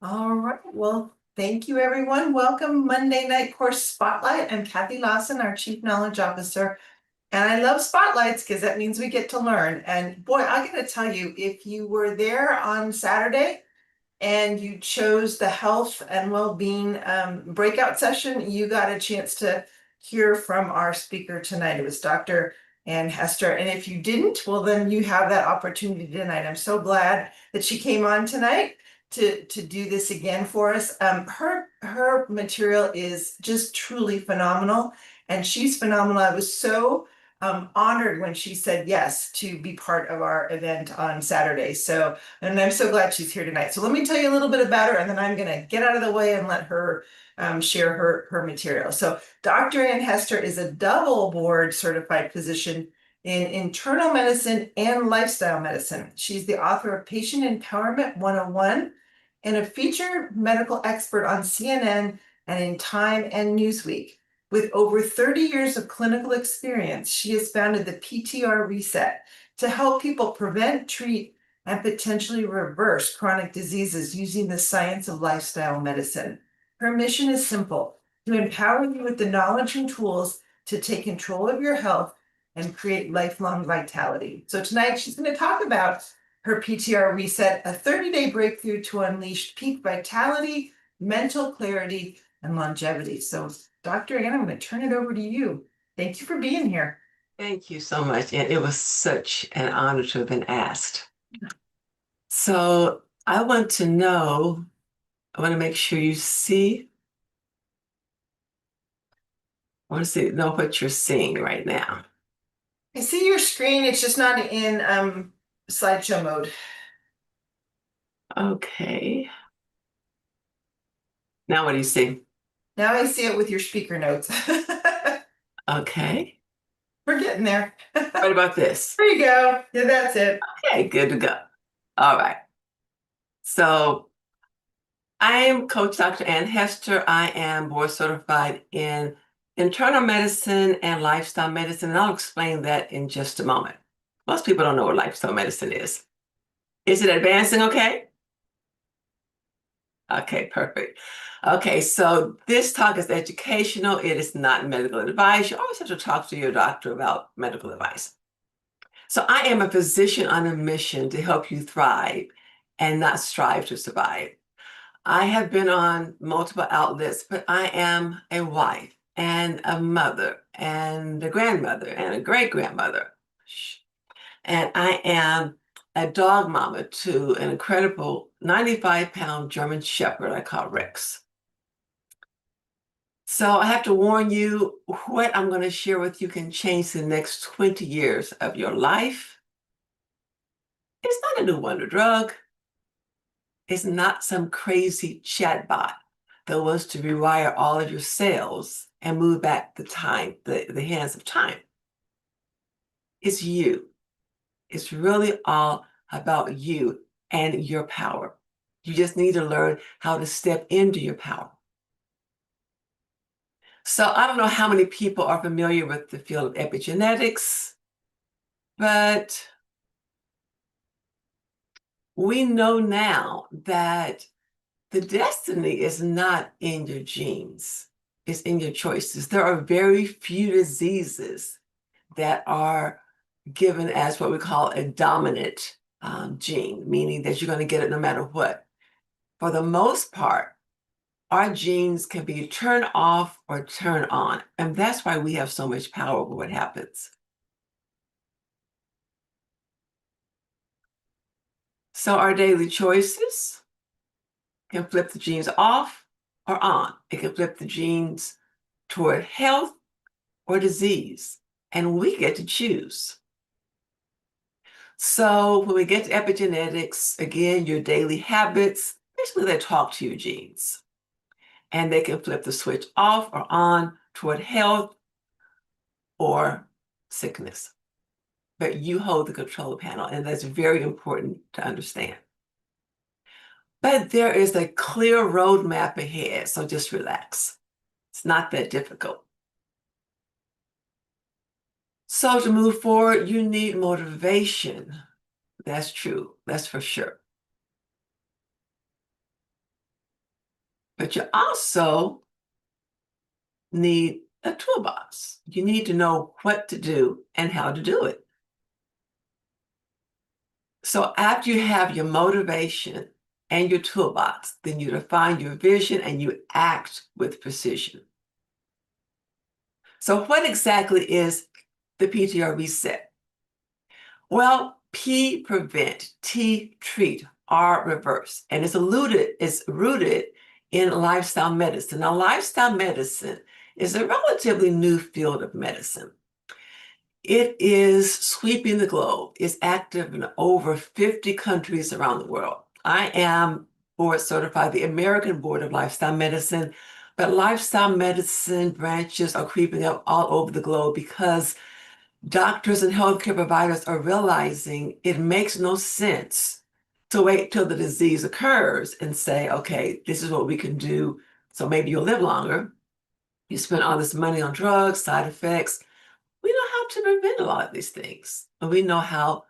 All right, well, thank you, everyone. Welcome Monday Night Course Spotlight. I'm Kathy Lawson, our Chief Knowledge Officer. And I love spotlights because that means we get to learn. And boy, I gotta tell you, if you were there on Saturday and you chose the health and well-being breakout session, you got a chance to hear from our speaker tonight. It was Dr. Ann Hester. And if you didn't, well, then you have that opportunity tonight. I'm so glad that she came on tonight to do this again for us. Her material is just truly phenomenal, and she's phenomenal. I was so honored when she said yes to be part of our event on Saturday. So, and I'm so glad she's here tonight. So let me tell you a little bit about her, and then I'm going to get out of the way and let her share her material. So Dr. Ann Hester is a double board certified physician in internal medicine and lifestyle medicine. She's the author of Patient Empowerment 101 and a featured medical expert on CNN and in Time and Newsweek. With over 30 years of clinical experience, she has founded the PTR Reset to help people prevent, treat, and potentially reverse chronic diseases using the science of lifestyle medicine. Her mission is simple: to empower you with the knowledge and tools to take control of your health and create lifelong vitality. So tonight she's going to talk about her PTR Reset, a 30-day breakthrough to unleash peak vitality, mental clarity, and longevity. So Dr. Ann, I'm going to turn it over to you. Thank you for being here. Thank you so much. And it was such an honor to have been asked. So I want to make sure you see, I want to know what you're seeing right now. I see your screen. It's just not in slideshow mode. Okay. Now what do you see? Now I see it with your speaker notes. Okay. We're getting there. What about this? There you go. Yeah, that's it. Okay, good to go. All right. So I am Coach Dr. Ann Hester. I am board certified in internal medicine and lifestyle medicine, and I'll explain that in just a moment. Most people don't know what lifestyle medicine is. Is it advancing okay? Okay, perfect. Okay, so this talk is educational. It is not medical advice. You always have to talk to your doctor about medical advice. So I am a physician on a mission to help you thrive and not strive to survive. I have been on multiple outlets, but I am a wife and a mother and a grandmother and a great-grandmother. And I am a dog mama to an incredible 95-pound German Shepherd I call Rex. So I have to warn you, what I'm going to share with you can change the next 20 years of your life. It's not a new wonder drug. It's not some crazy chatbot that wants to rewire all of your cells and move back the hands of time. It's you. It's really all about you and your power. You just need to learn how to step into your power. So I don't know how many people are familiar with the field of epigenetics, but we know now that the destiny is not in your genes, it's in your choices. There are very few diseases that are given as what we call a dominant gene, meaning that you're going to get it no matter what. For the most part, our genes can be turned off or turned on, and that's why we have so much power over what happens. So our daily choices can flip the genes off or on. It can flip the genes toward health or disease, and we get to choose. So when we get to epigenetics, again, your daily habits, basically they talk to your genes, and they can flip the switch off or on toward health or sickness. But you hold the control panel, and that's very important to understand. But there is a clear roadmap ahead, so just relax. It's not that difficult. So to move forward, you need motivation. That's true. That's for sure. But you also need a toolbox. You need to know what to do and how to do it. So after you have your motivation and your toolbox, then you define your vision and you act with precision. So what exactly is the PTR reset? Well, P prevent, T treat, R reverse, and it's rooted in lifestyle medicine. Now, lifestyle medicine is a relatively new field of medicine. It is sweeping the globe. It's active in over 50 countries around the world. I am board certified, the American Board of Lifestyle Medicine, but lifestyle medicine branches are creeping up all over the globe because doctors and healthcare providers are realizing it makes no sense to wait till the disease occurs and say, okay, this is what we can do. So maybe you'll live longer. You spend all this money on drugs, side effects. We know how to prevent a lot of these things. And we know how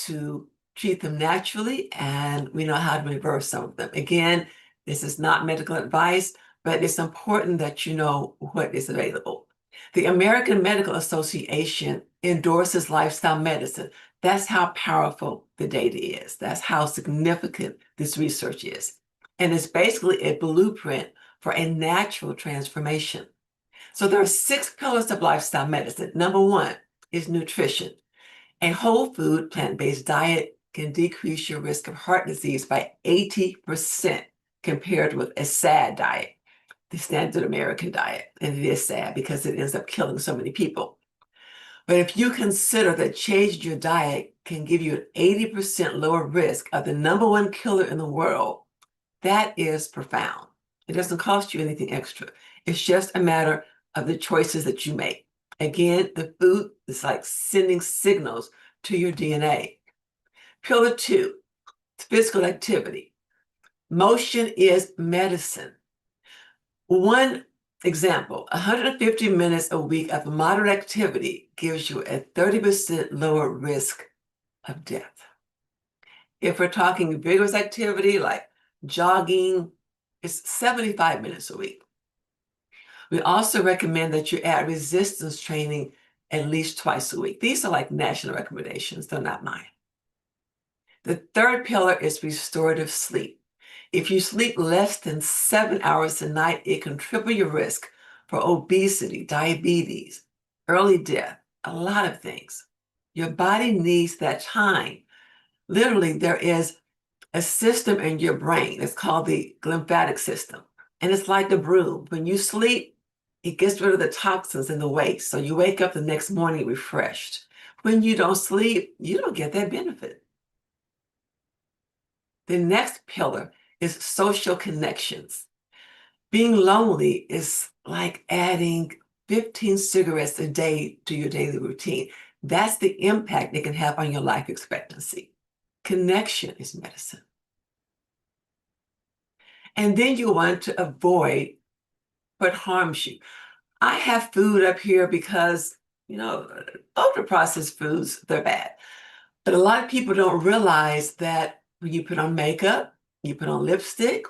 to treat them naturally, and we know how to reverse some of them. Again, this is not medical advice, but it's important that you know what is available. The American Medical Association endorses lifestyle medicine. That's how powerful the data is. That's how significant this research is. And it's basically a blueprint for a natural transformation. So there are 6 pillars of lifestyle medicine. Number 1 is nutrition. A whole food, plant-based diet can decrease your risk of heart disease by 80% compared with a SAD diet, the standard American diet. And it is sad because it ends up killing so many people. But if you consider that changing your diet can give you an 80% lower risk of the number 1 killer in the world, that is profound. It doesn't cost you anything extra. It's just a matter of the choices that you make. Again, the food is like sending signals to your DNA. Pillar 2, physical activity. Motion is medicine. One example, 150 minutes a week of moderate activity gives you a 30% lower risk of death. If we're talking vigorous activity like jogging, it's 75 minutes a week. We also recommend that you add resistance training at least twice a week. These are like national recommendations, they're not mine. The third pillar is restorative sleep. If you sleep less than 7 hours a night, it can triple your risk for obesity, diabetes, early death, a lot of things. Your body needs that time. Literally, there is a system in your brain. It's called the lymphatic system. And it's like a broom. When you sleep, it gets rid of the toxins in the waste. So you wake up the next morning refreshed. When you don't sleep, you don't get that benefit. The next pillar is social connections. Being lonely is like adding 15 cigarettes a day to your daily routine. That's the impact it can have on your life expectancy. Connection is medicine. And then you want to avoid what harms you. I have food up here because, ultra processed foods, they're bad. But a lot of people don't realize that when you put on makeup, you put on lipstick,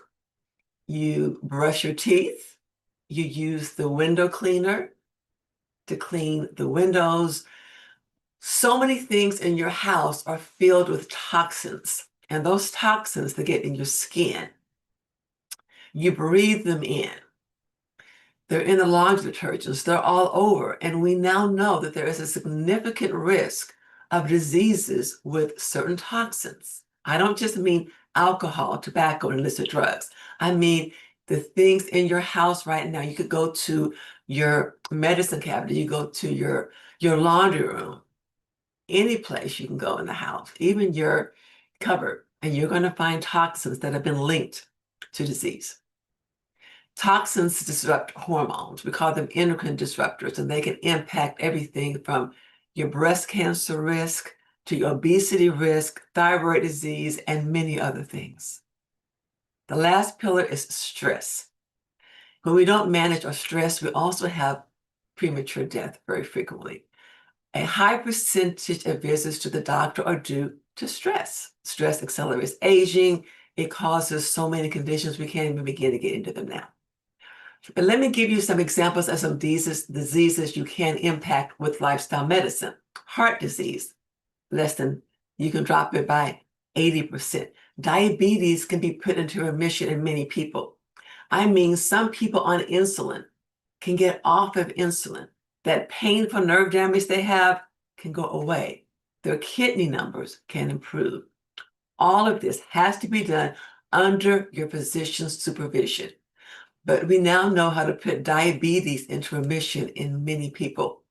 you brush your teeth, you use the window cleaner to clean the windows. So many things in your house are filled with toxins, and those toxins that get in your skin, you breathe them in. They're in the laundry detergents, they're all over. And we now know that there is a significant risk of diseases with certain toxins. I don't just mean alcohol, tobacco, and illicit drugs. I mean the things in your house right now. You could go to your medicine cabinet, you go to your laundry room, any place you can go in the house, even your cupboard, and you're going to find toxins that have been linked to disease. Toxins disrupt hormones. We call them endocrine disruptors, and they can impact everything from your breast cancer risk to your obesity risk, thyroid disease, and many other things. The last pillar is stress. When we don't manage our stress, we also have premature death very frequently. A high percentage of visits to the doctor are due to stress. Stress accelerates aging, it causes so many conditions we can't even begin to get into them now. But let me give you some examples of some diseases you can impact with lifestyle medicine. Heart disease, you can drop it by 80%. Diabetes can be put into remission in many people. I mean, some people on insulin can get off of insulin. That painful nerve damage they have can go away. Their kidney numbers can improve. All of this has to be done under your physician's supervision. But we now know how to put diabetes into remission in many people.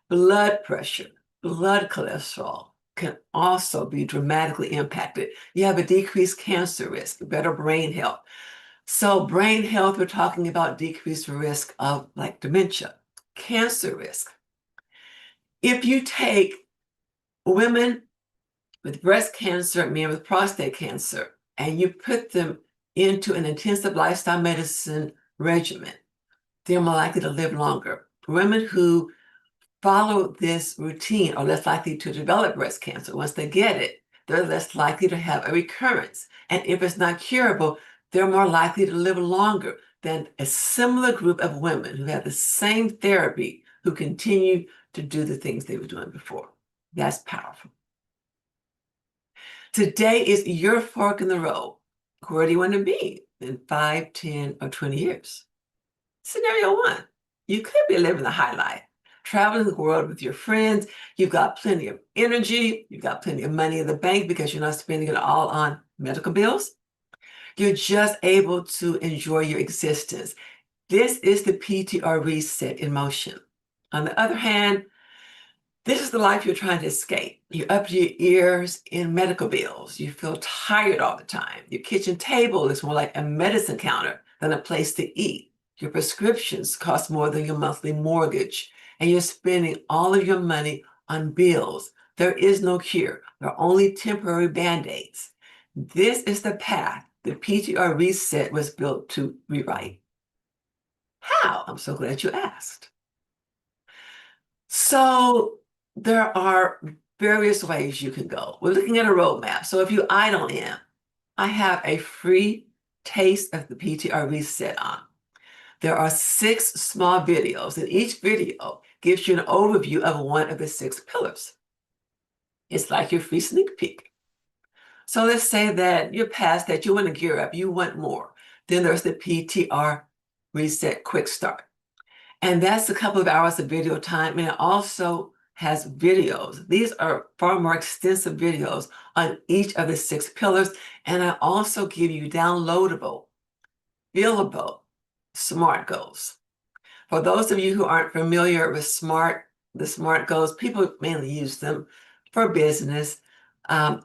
Blood pressure, blood cholesterol can also be dramatically impacted. You have a decreased cancer risk, better brain health. So brain health, we're talking about decreased risk of like dementia, cancer risk. If you take women with breast cancer, men with prostate cancer, and you put them into an intensive lifestyle medicine regimen, they're more likely to live longer. Women who follow this routine are less likely to develop breast cancer. Once they get it, they're less likely to have a recurrence. And if it's not curable, they're more likely to live longer than a similar group of women who have the same therapy who continue to do the things they were doing before. That's powerful. Today is your fork in the road. Where do you want to be in 5, 10, or 20 years? Scenario one, you could be living the high life, traveling the world with your friends. You've got plenty of energy. You've got plenty of money in the bank because you're not spending it all on medical bills. You're just able to enjoy your existence. This is the PTR reset in motion. On the other hand, this is the life you're trying to escape. You're up to your ears in medical bills. You feel tired all the time. Your kitchen table is more like a medicine counter than a place to eat. Your prescriptions cost more than your monthly mortgage, and you're spending all of your money on bills. There is no cure. There are only temporary band-aids. This is the path the PTR reset was built to rewrite. How? I'm so glad you asked. So there are various ways you can go. We're looking at a roadmap. So if you idle in, I have a free taste of the PTR reset on. There are 6 small videos, and each video gives you an overview of one of the 6 pillars. It's like your free sneak peek. So let's say that you're past that, you want to gear up, you want more. Then there's the PTR reset quick start. And that's a couple of hours of video time, and it also has videos. These are far more extensive videos on each of the 6 pillars, and I also give you downloadable, fillable SMART goals. For those of you who aren't familiar with the SMART goals, people mainly use them for business.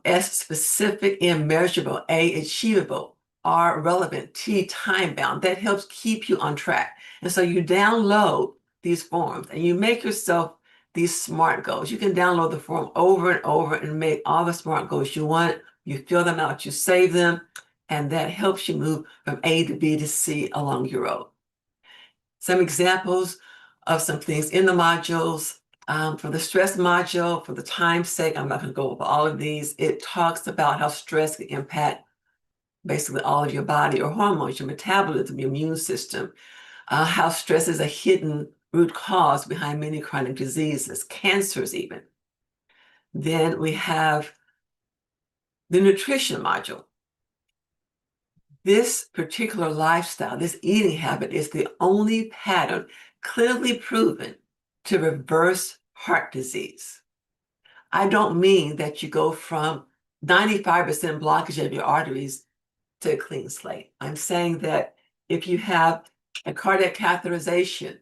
S, specific and measurable. A, achievable. R, relevant. T, time-bound. That helps keep you on track. And so you download these forms and you make yourself these SMART goals. You can download the form over and over and make all the SMART goals you want. You fill them out, you save them, and that helps you move from A to B to C along your road. Some examples of some things in the modules. For the stress module, for the time's sake, I'm not going to go over all of these. It talks about how stress can impact basically all of your body or hormones, your metabolism, your immune system, how stress is a hidden root cause behind many chronic diseases, cancers even. Then we have the nutrition module. This particular lifestyle, this eating habit is the only pattern clinically proven to reverse heart disease. I don't mean that you go from 95% blockage of your arteries to a clean slate. I'm saying that if you have a cardiac catheterization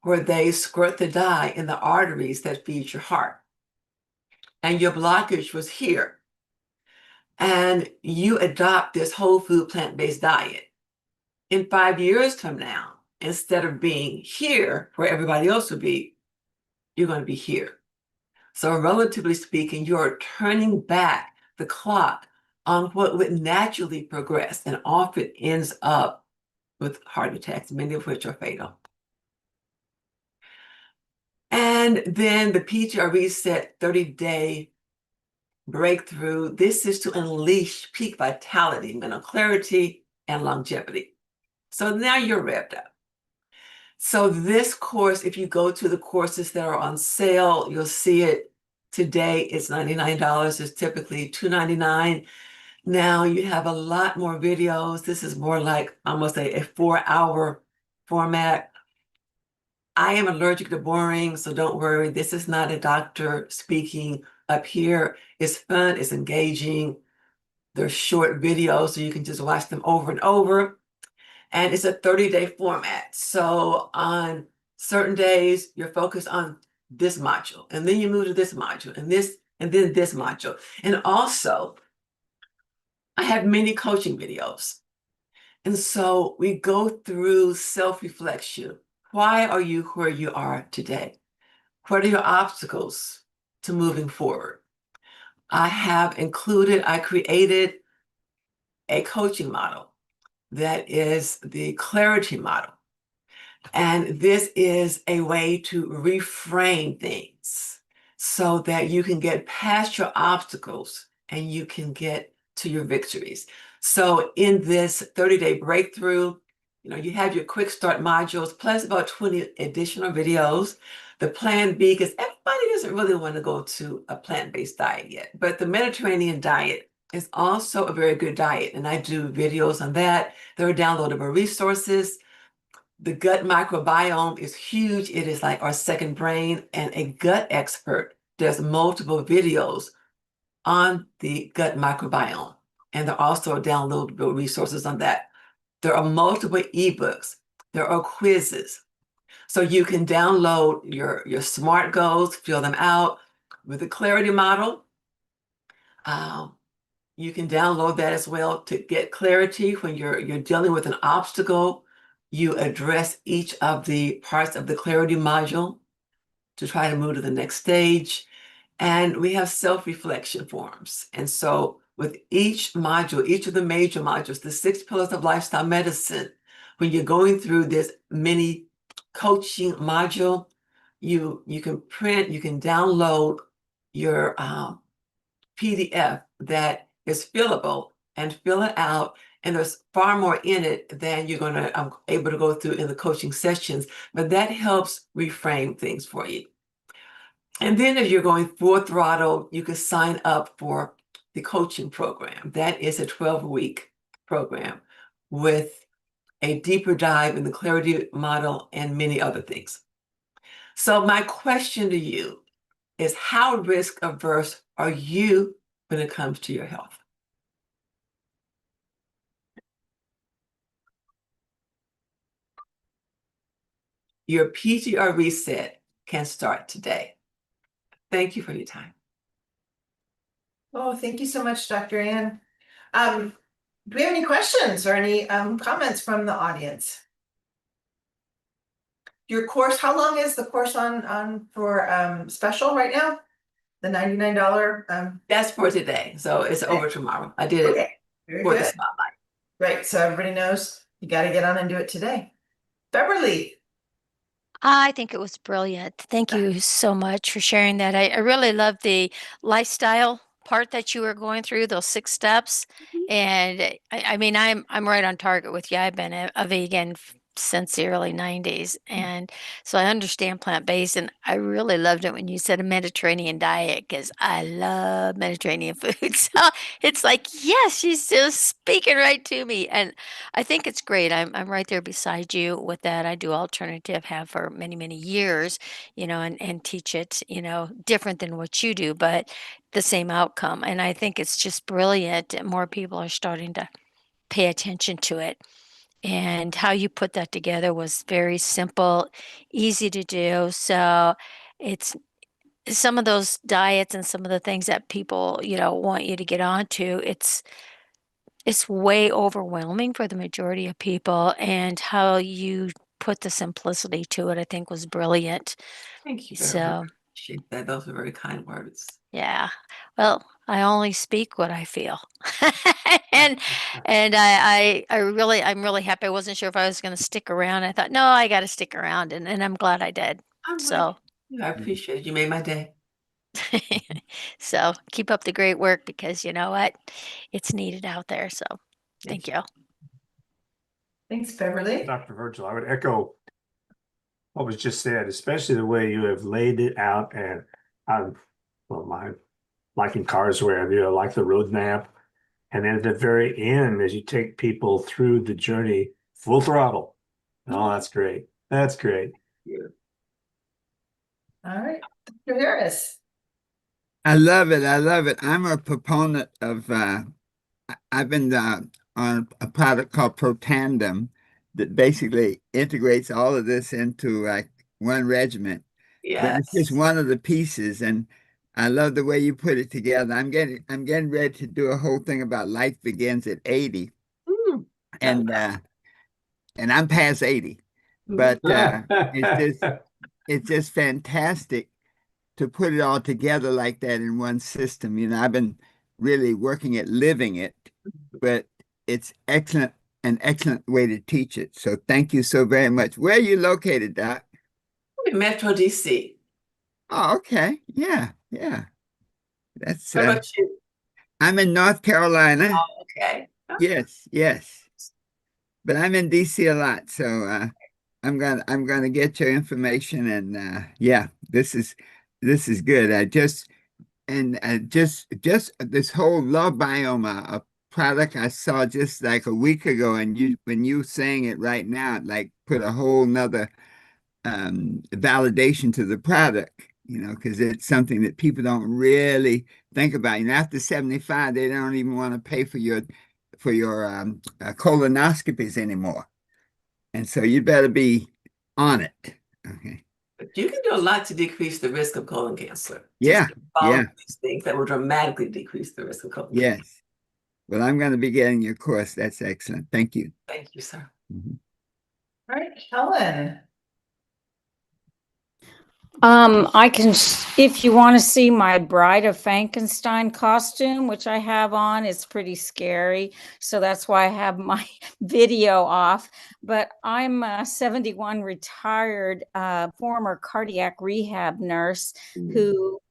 where they squirt the dye in the arteries that feed your heart, and your blockage was here, and you adopt this whole food plant-based diet, in 5 years from now, instead of being here where everybody else would be, you're going to be here. So relatively speaking, you're turning back the clock on what would naturally progress and often ends up with heart attacks, many of which are fatal. And then the PTR reset 30-day breakthrough. This is to unleash peak vitality, mental clarity, and longevity. So now you're revved up. So this course, if you go to the courses that are on sale, you'll see it today. It's $99. It's typically $299. Now you have a lot more videos. This is more like almost a 4-hour format. I am allergic to boring, so don't worry. This is not a doctor speaking up here. It's fun, it's engaging. They're short videos, so you can just watch them over and over. And it's a 30-day format. So on certain days, you're focused on this module, and then you move to this module, and this, and then this module. And also, I have many coaching videos. And so we go through self-reflection. Why are you where you are today? What are your obstacles to moving forward? I created a coaching model that is the clarity model. And this is a way to reframe things so that you can get past your obstacles and you can get to your victories. So in this 30-day breakthrough, you have your quick start modules plus about 20 additional videos. The plan B, because everybody doesn't really want to go to a plant-based diet yet, but the Mediterranean diet is also a very good diet. And I do videos on that. There are downloadable resources. The gut microbiome is huge. It is like our second brain, and a gut expert does multiple videos on the gut microbiome. And there are also downloadable resources on that. There are multiple ebooks. There are quizzes. So you can download your SMART goals, fill them out with the clarity model. You can download that as well to get clarity when you're dealing with an obstacle. You address each of the parts of the clarity module to try to move to the next stage. And we have self-reflection forums. And so with each module, each of the major modules, the 6 pillars of lifestyle medicine, when you're going through this mini coaching module, you can print, you can download your PDF that is fillable and fill it out. And there's far more in it than you're I'm able to go through in the coaching sessions, but that helps reframe things for you. And then if you're going full throttle, you can sign up for the coaching program. That is a 12-week program with a deeper dive in the clarity model and many other things. So my question to you is, how risk averse are you when it comes to your health? Your PTR reset can start today. Thank you for your time. Oh, thank you so much, Dr. Ann. Do we have any questions or any comments from the audience? Your course, how long is the course on for special right now? The $99 That's for today. So it's over tomorrow. I did it okay, very for the good. spotlight. Right, so everybody knows you got to get on and do it today. Beverly. I think it was brilliant. Thank you so much for sharing that. I really love the lifestyle part that you were going through, those 6 steps. And I mean, I'm right on target with you. I've been a vegan since the early 90s. And so I understand plant-based. And I really loved it when you said a Mediterranean diet because I love Mediterranean food. So it's like, yes, she's just speaking right to me. And I think it's great. I'm right there beside you with that. I do alternative, have for many, many years, and teach it, different than what you do, but the same outcome. And I think it's just brilliant. And more people are starting to pay attention to it. And how you put that together was very simple, easy to do. So it's some of those diets and some of the things that people, want you to get onto. It's way overwhelming for the majority of people, and how you put the simplicity to it, I think was brilliant. Thank you very much. So, Appreciate that. Those are very kind words. yeah. Well, I only speak what I feel. And I'm really happy. I wasn't sure if I was going to stick around. I thought, no, I got to stick around, and I'm glad I did. I'm glad So, I appreciate it. You made my day. So keep up the great work because you know what? It's needed out there. So thank you. Thanks, Beverly. Dr. Virgil, I would echo what was just said, especially the way you have laid it out. And I'm, well, my liking cars where I like the road map. And then at the very end, as you take people through the journey, full throttle. Oh, that's great. That's great. All right, Dr. Harris. I love it. I love it. I'm a proponent of, I've been on a product called Protandem that basically integrates all of this into like one regiment. But it's just Yes. one of the pieces, and I love the way you put it together. I'm getting ready to do a whole thing about life begins at 80, Mm. and I'm past 80, but it's just fantastic to put it all together like that in one system. I've been really working at living it, but it's excellent, an excellent way to teach it. So thank you so very much. Where are you located, Doc? Metro DC. Oh, okay. Yeah, yeah. That's What about you? I'm in North Carolina. Oh, okay. Yes, yes. But I'm in DC a lot, so I'm gonna get your information, and yeah, this is good. Just this whole love biome, a product I saw just like a week ago, and when you saying it right now, it like put a whole nother validation to the product, because it's something that people don't really think about. After 75, they don't even want to pay for your colonoscopies anymore, and so you better be on it. Okay. But you can do a lot to decrease the risk of colon cancer. Yeah, Just follow yeah, these things that will dramatically decrease the risk of colon cancer. yes. Well, I'm going to be getting your course. That's excellent. Thank you. Thank you, sir. Mhm. All right, Helen. If you want to see my Bride of Frankenstein costume, which I have on, it's pretty scary. So that's why I have my video off. But I'm a 71 retired former cardiac rehab nurse who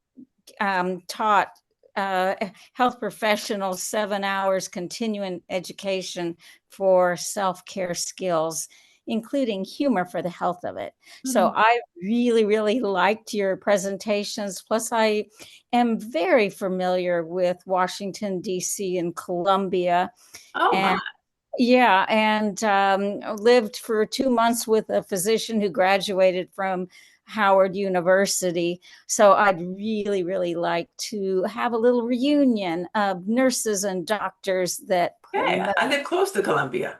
taught health professionals 7 hours continuing education for self-care skills, including humor for the health of it. So I really, really liked your presentations. Plus, I am very familiar with Washington, D.C. and Columbia. Oh, And my. yeah, and lived for 2 months with a physician who graduated from Howard University. So I'd really, really like to have a little reunion of nurses and doctors that Okay, I live close to Columbia.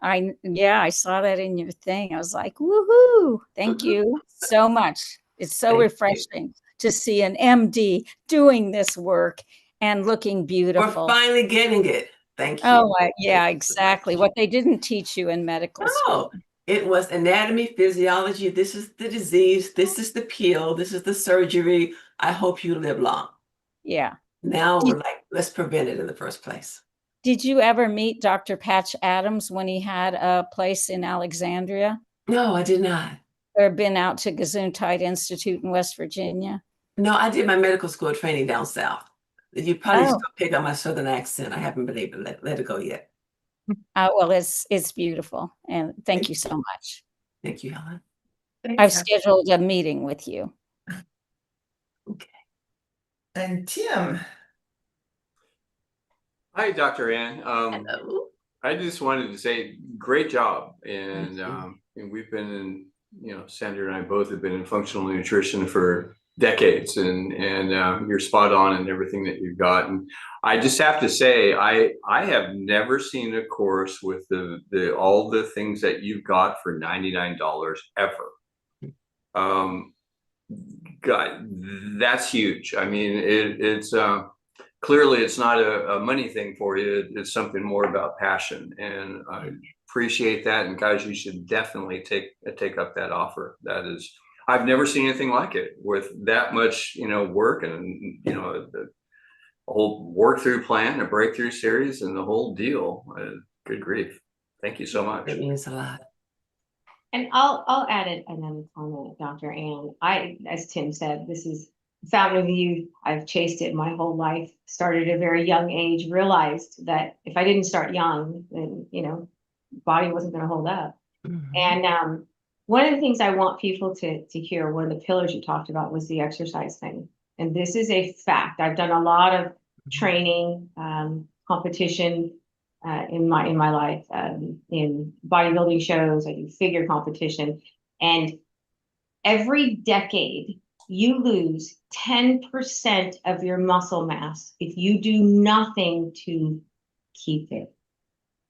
I saw that in your thing. I was like, woohoo! Thank you so much. It's so Thank you. refreshing to see an MD doing this work and looking We're beautiful. finally getting it. Thank you. Oh, yeah, Thank you so exactly. much. What they didn't teach you in medical No, school. it was anatomy, physiology. This is the disease. This is the pill. This is the surgery. I hope you live long. Yeah. Now Did, we're like, let's prevent it in the first place. did you ever meet Dr. Patch Adams when he had a place in Alexandria No, I did not. or been out to Gesundheit Institute in West Virginia? No, I did my medical school training down south. You probably Oh, still pick up my southern accent. I haven't been able to let it go yet. well, it's beautiful. And thank you so much. Thank you, Helen. Thanks, I've Helen. scheduled a meeting with you. Okay. And Tim. Hi, Dr. Ann. Hello. I just wanted to say great job. And, Thank you. and we've been in, Sandra and I both have been in functional nutrition for decades, and you're spot on in everything that you've got. And I just have to say, I have never seen a course with the all the things that you've got for $99 ever. God, that's huge. I mean, it's clearly it's not a money thing for you. It's something more about passion, and I appreciate that. And guys, you should definitely take up that offer. That is, I've never seen anything like it with that much, work, and the whole work through plan, a breakthrough series, and the whole deal. Good grief! Thank you so much. It means a lot. And I'll add another comment, Dr. Ann. As Tim said, this is fountain of youth. I've chased it my whole life, started at a very young age, realized that if I didn't start young, then, body wasn't going to hold up. Mhm. And one of the things I want people to hear, one of the pillars you talked about was the exercise thing. And this is a fact. I've done a lot of training, competition in my life, in bodybuilding shows. I do figure competition. And every decade, you lose 10% of your muscle mass if you do nothing to keep it.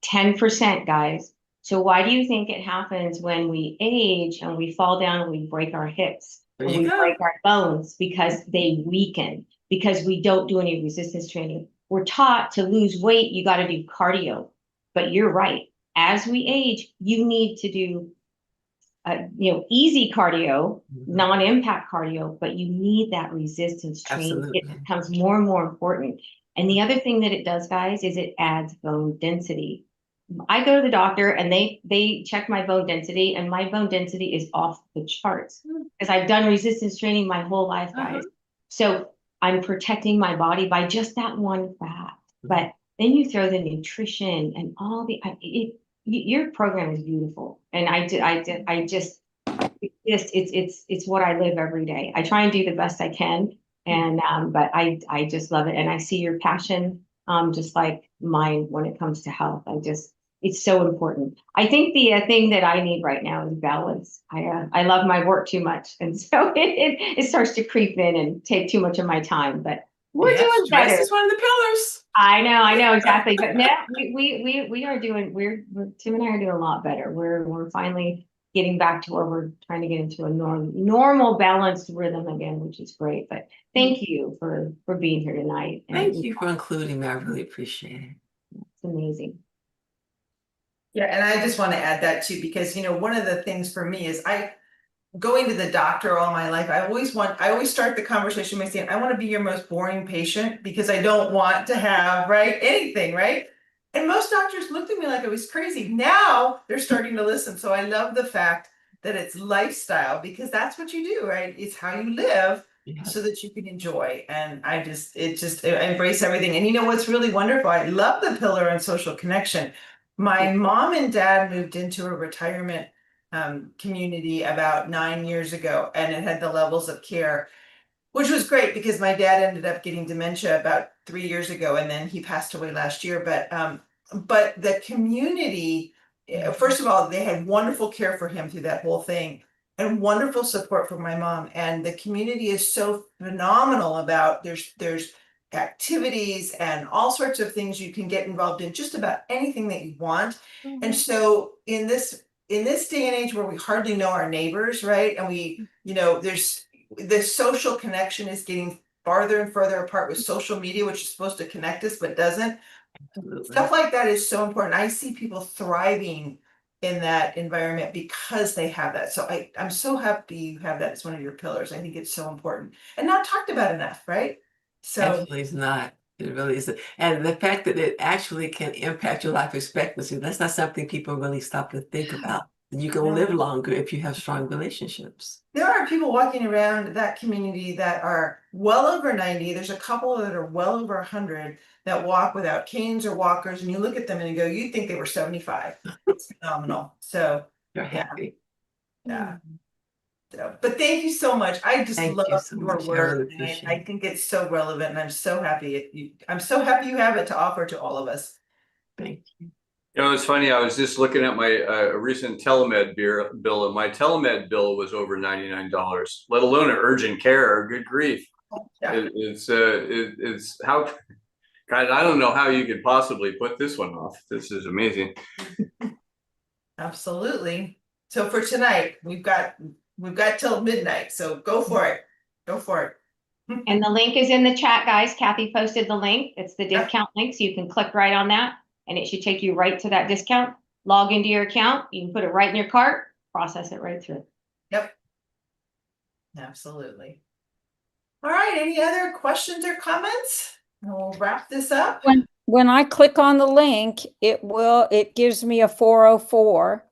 10%, guys. So why do you think it happens when we age and we fall down and we break our hips There and you we go. break our bones? Because they weaken, because we don't do any resistance training. We're taught to lose weight, you got to do cardio. But you're right. As we age, you need to do easy cardio, non-impact cardio, but you need that resistance training. Absolutely. It becomes more and more important. And the other thing that it does, guys, is it adds bone density. I go to the doctor and they check my bone density, and my bone density is off the charts because I've done resistance training my whole life, guys. So I'm protecting my body by just that one fact. But then you throw the nutrition and all your program is beautiful. And it's what I live every day. I try and do the best I can. And, but I just love it. And I see your passion, just like mine when it comes to health. It's so important. I think the thing that I need right now is balance. I love my work too much. And so it starts to creep in and take too much of my time, but we're doing Stress better. is one of the pillars. I know exactly. But no, we are doing, Tim and I are doing a lot better. We're finally getting back to where we're trying to get into a normal balanced rhythm again, which is great. But thank you for being here tonight. And Thank you for including me. I really appreciate it. it's amazing. Yeah, and I just want to add that too, because one of the things for me is going to the doctor all my life, I always start the conversation by saying, I want to be your most boring patient because I don't want to have, anything, right? And most doctors looked at me like I was crazy. Now they're starting to listen. So I love the fact that it's lifestyle, because that's what you do, right? It's how you live so that you can enjoy. And I embrace everything. And what's really wonderful? I love the pillar and social connection. My mom and dad moved into a retirement community about 9 years ago, and it had the levels of care, which was great because my dad ended up getting dementia about 3 years ago, and then he passed away last year. But the community, first of all, they had wonderful care for him through that whole thing, and wonderful support from my mom. And the community is so phenomenal about there's activities and all sorts of things you can get involved in, just about anything that you want. And so in this day and age where we hardly know our neighbors, right? And there's the social connection is getting farther and further apart with social media, which is supposed to connect us but doesn't. Absolutely. Stuff like that is so important. I see people thriving in that environment because they have that. So I'm so happy you have that as one of your pillars. I think it's so important and not talked about enough, right? So Absolutely is not. It really isn't. And the fact that it actually can impact your life expectancy, that's not something people really stop to think about. You can live longer if you have strong relationships. there are people walking around that community that are well over 90. There's a couple that are well over 100 that walk without canes or walkers, and you look at them and you go, you'd think they were 75. It's phenomenal. So You're yeah. happy. Yeah. So, but thank you so much. I just Thank love you so your much. I work. really And appreciate I it. think it's so relevant, and I'm so happy you have it to offer to all of us. Thank you. It's funny. I was just looking at my recent telemed bill, and my telemed bill was over $99, let alone an urgent care. Good grief! Yeah. It's how, guys. I don't know how you could possibly put this one off. This is amazing. Absolutely. So for tonight, we've got till midnight. So go for it. Go for it. And the link is in the chat, guys. Kathy posted the link. It's the discount link, so you can click right on that, and it should take you right to that discount. Log into your account. You can put it right in your cart, process it right through. Yep. Absolutely. All right. Any other questions or comments? We'll wrap this up. When I click on the link, it gives me a 404.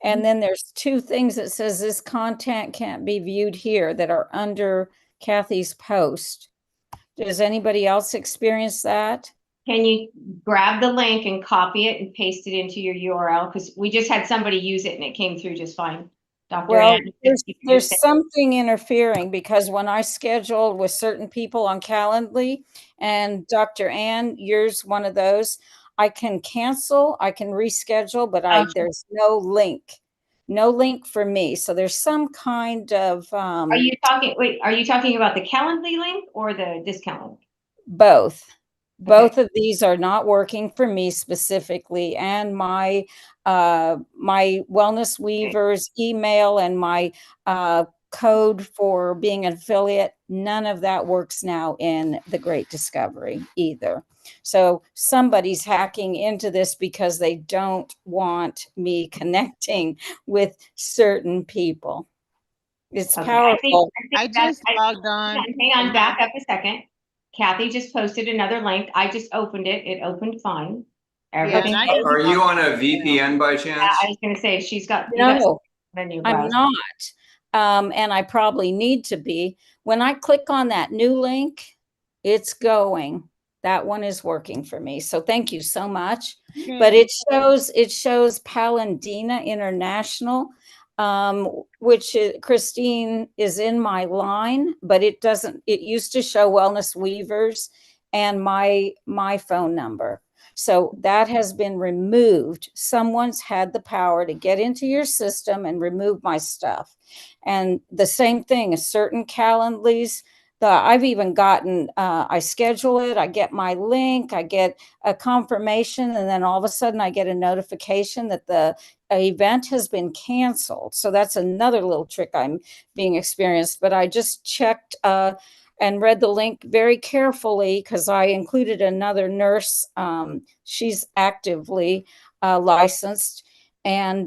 And then there's two things that says this content can't be viewed here that are under Kathy's post. Does anybody else experience that? Can you grab the link and copy it and paste it into your URL? Because we just had somebody use it and it came through just fine. Dr. Well, Ann, there's something interfering, because when I schedule with certain people on Calendly, and Dr. Ann, yours one of those, I can cancel, I can reschedule, but there's no link for me. So there's some kind of are you talking about the Calendly link or the discount link? both. Both of these are not working for me specifically, and my Wellness Weavers email and my code for being an affiliate, none of that works now in the Great Discovery either. So somebody's hacking into this because they don't want me connecting with certain people. It's powerful. I just logged on. Hang on, back up a second. Kathy just posted another link. I just opened it. It opened fine. Everything. Yeah, Are you on a VPN by chance? I was going to say she's got. No, menu I'm browser. not. And I probably need to be. When I click on that new link, it's going. That one is working for me. So thank you so much. But it shows Palandina International, which Christine is in my line, but it doesn't. It used to show Wellness Weavers and my phone number. So that has been removed. Someone's had the power to get into your system and remove my stuff. And the same thing, certain Calendlys, I've even gotten, I schedule it, I get my link, I get a confirmation, and then all of a sudden I get a notification that the event has been canceled. So that's another little trick I'm being experienced. But I just checked and read the link very carefully, because I included another nurse. She's actively licensed, and